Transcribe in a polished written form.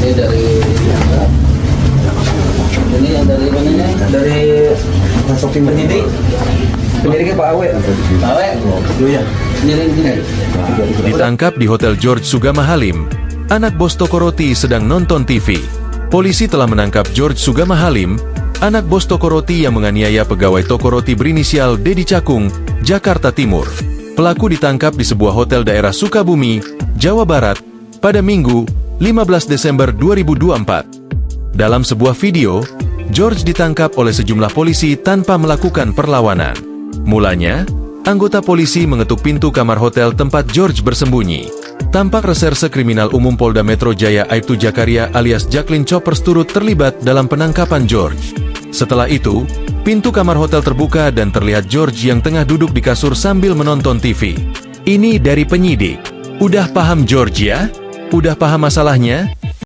Ini dari ini yang dari mananya? Dari Masukin penyidik. Penyidiknya Pak Awe. Awe. Oh ya. Penyidik. Ditangkap di Hotel George Sugama Halim, anak bos toko roti sedang nonton TV. Polisi telah menangkap George Sugama Halim, anak bos toko roti yang menganiaya pegawai toko roti berinisial Dedi Cakung, Jakarta Timur. Pelaku ditangkap di sebuah hotel daerah Sukabumi, Jawa Barat, pada Minggu, 15 Desember 2024. Dalam sebuah video, George ditangkap oleh sejumlah polisi tanpa melakukan perlawanan. Mulanya, anggota polisi mengetuk pintu kamar hotel tempat George bersembunyi. Tampak Reserse Kriminal Umum Polda Metro Jaya Aibtu Jakaria alias Jacqueline Choppers turut terlibat dalam penangkapan George. Setelah itu, pintu kamar hotel terbuka dan terlihat George yang tengah duduk di kasur sambil menonton TV. Ini dari penyidik. Udah paham George ya? Udah paham masalahnya?